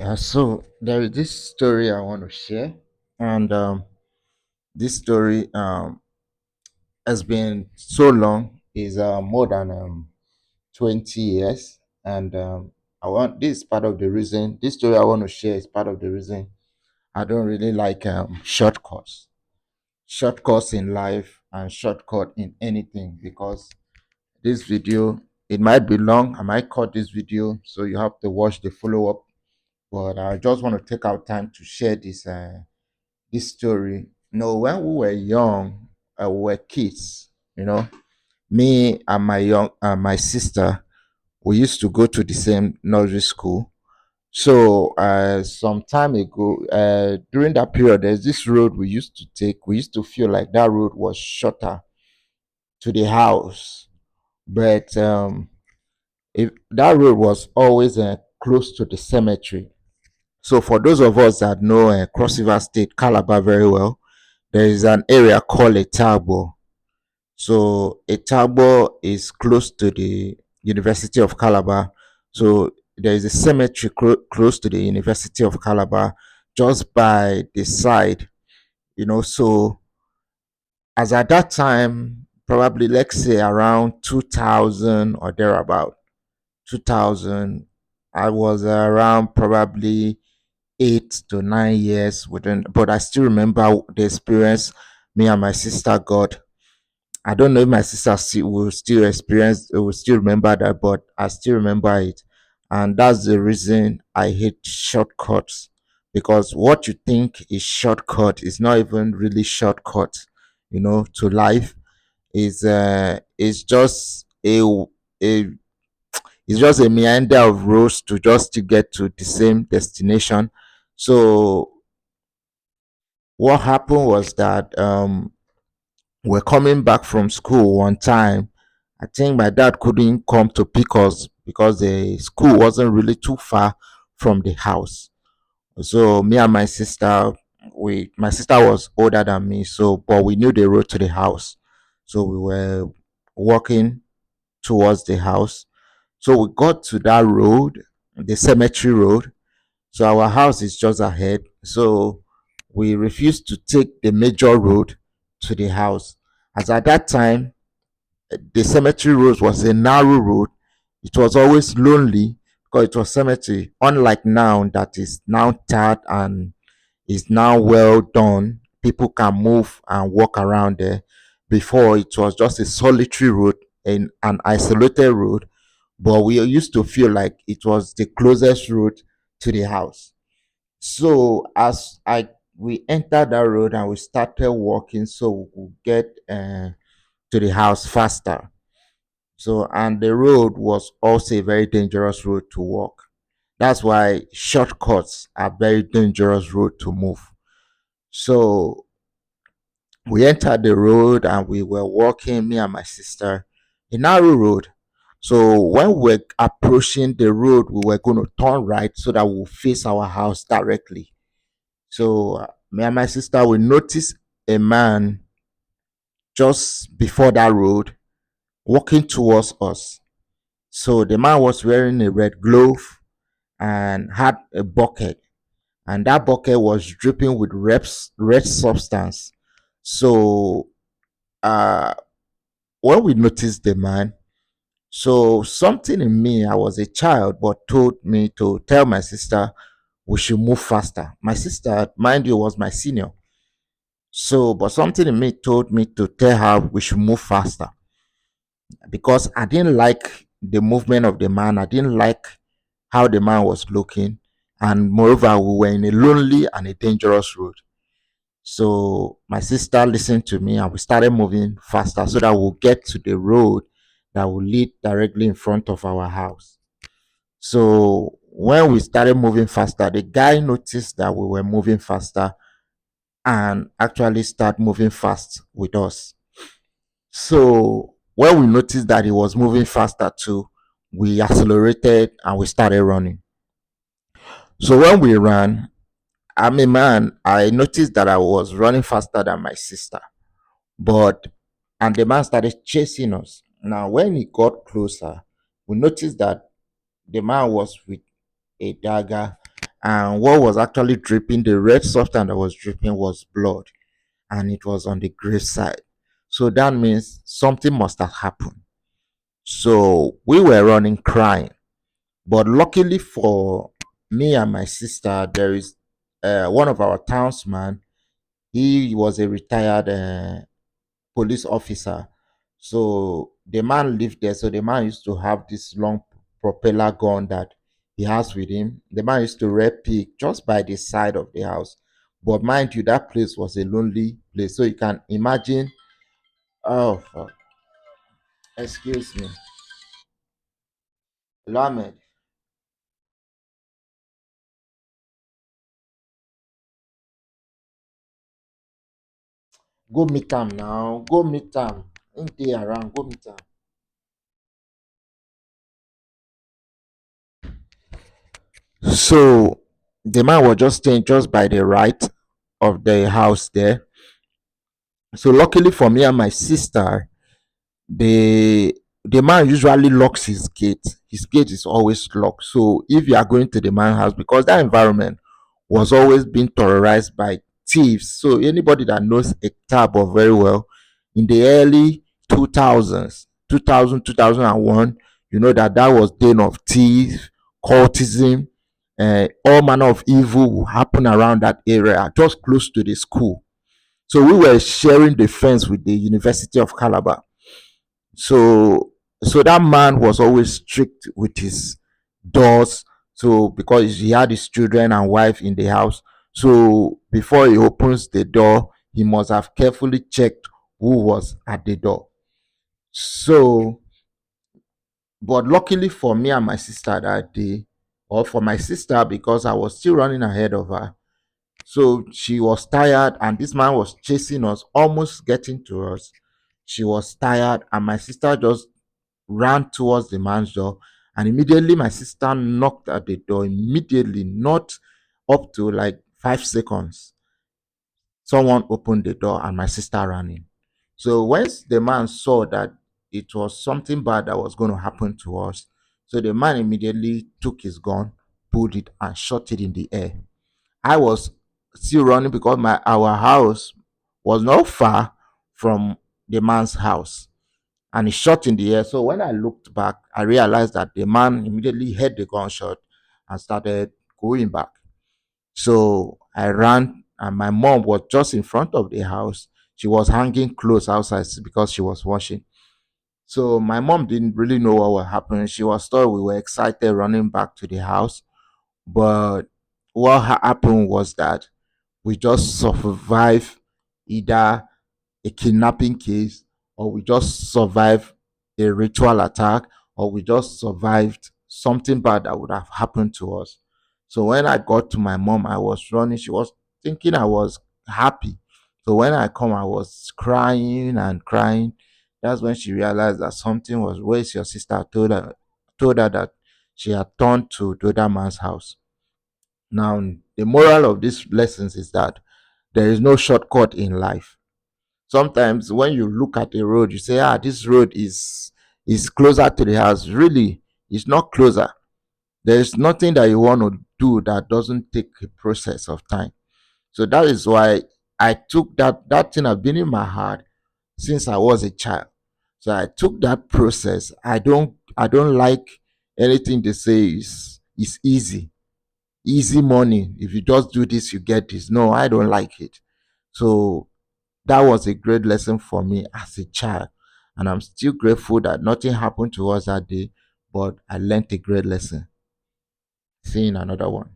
Yeah, so there is this story I want to share, and this story has been so long, is more than 20 years, and I want this is part of the reason this story I want to share is part of the reason I don't really like shortcuts in life and shortcut in anything because this video it might be long. I might cut this video, so you have to watch the follow up. But I just want to take out time to share this story. When we were young, we were kids. Me and my sister, we used to go to the same nursery school. So some time ago, during that period, there's this road we used to take. We used to feel like that road was shorter to the house, but if that road was always close to the cemetery. So for those of us that know Cross River State, Calabar very well, there is an area called Etagbo. So Etagbo is close to the University of Calabar. So there is a cemetery close to the University of Calabar, just by the side. So as at that time, probably let's say around 2000 or thereabout, 2000, I was around probably 8 to 9 years within, but I still remember the experience me and my sister got. I don't know if my sister will still remember that, but I still remember it. And that's the reason I hate shortcuts, because what you think is shortcut is not even really shortcut, to life. Is just a it's just a meander of roads to just to get to the same destination. So what happened was that we're coming back from school one time. I think my dad couldn't come to pick us because the school wasn't really too far from the house. So me and my sister, we my sister was older than me, so but we knew the road to the house. So we were walking towards the house. So we got to that road, the cemetery road. So our house is just ahead. So we refused to take the major road to the house. As at that time, the cemetery road was a narrow road. It was always lonely because it was cemetery. Unlike now, that is now tarred and is now well done. People can move and walk around there. Before, it was just a solitary road, in an isolated road, but we used to feel like it was the closest road to the house. So as I we entered that road and we started walking, so we could get to the house faster. So, and the road was also a very dangerous road to walk. That's why shortcuts are very dangerous road to move. So we entered the road and we were walking, me and my sister, a narrow road. So when we were approaching the road, we were going to turn right so that we'll face our house directly. So me and my sister, we noticed a man just before that road walking towards us. So the man was wearing a red glove and had a bucket, and that bucket was dripping with red substance. So uh, when we noticed the man, so something in me, I was a child, but told me to tell my sister we should move faster. My sister, mind you, was my senior. So, but something in me told me to tell her we should move faster because I didn't like the movement of the man. I didn't like how the man was looking. And moreover, we were in a lonely and a dangerous road. So my sister listened to me and we started moving faster so that we'll get to the road that will lead directly in front of our house. So when we started moving faster, the guy noticed that we were moving faster and actually start moving fast with us. So when we noticed that he was moving faster too, we accelerated and we started running. So when we ran, I'm a man, I noticed that I was running faster than my sister. But and the man started chasing us. Now when he got closer, we noticed that the man was with a dagger And what was actually dripping, the red substance that was dripping was blood, and it was on the grave side. So that means something must have happened. So we were running crying. But luckily for me and my sister, there is one of our townsmen. He was a retired police officer. So the man lived there. So the man used to have this long propeller gun that he has with him. The man used to rear pig just by the side of the house. But mind you, that place was a lonely place. So you can imagine. Oh, fuck. Excuse me. Lamed, go meet him now. Go meet him. Ain't they around? Go meet him. So the man was just staying just by the right of the house there. So luckily for me and my sister, the the man usually locks his gate. His gate is always locked. So if you are going to the man's house, because that environment was always being terrorized by thieves. So anybody that knows Ektabo very well, in the early 2000s, 2000, 2001, you know that was den of thieves, cultism, all manner of evil will happen around that area, just close to the school. So we were sharing the fence with the University of Calabar. So that man was always strict with his doors. So because he had his children and wife in the house, so before he opens the door, he must have carefully checked who was at the door. So, but luckily for me and my sister that day, or for my sister, because I was still running ahead of her, so she was tired, and this man was chasing us, almost getting to us. She was tired, and my sister just ran towards the man's door. And immediately my sister knocked at the door. Immediately, not up to like 5 seconds, someone opened the door and my sister ran in. So once the man saw that it was something bad that was going to happen to us, so the man immediately took his gun, pulled it, and shot it in the air. I was still running because my our house was not far from the man's house, and he shot in the air. So when I looked back, I realized that the man immediately heard the gunshot and started going back. So I ran, and my mom was just in front of the house. She was hanging clothes outside because she was washing. So my mom didn't really know what was happening. She was thought we were excited running back to the house, but what happened was that we just survived either a kidnapping case, or we just survived a ritual attack, or we just survived something bad that would have happened to us. So when I got to my mom, I was running. She was thinking I was happy. So when I come, I was crying and crying. That's when she realized that something was. Where's your sister? I told her that she had turned to the other man's house. Now, the moral of these lessons is that there is no shortcut in life. Sometimes when you look at a road, you say, this road is closer to the house. Really, it's not closer. There is nothing that you want to do that doesn't take a process of time. So that is why I took that thing have been in my heart since I was a child. So I took that process. I don't like anything they say is easy. Easy money. If you just do this, you get this. No, I don't like it. So that was a great lesson for me as a child. And I'm still grateful that nothing happened to us that day, but I learned a great lesson. See you in another one.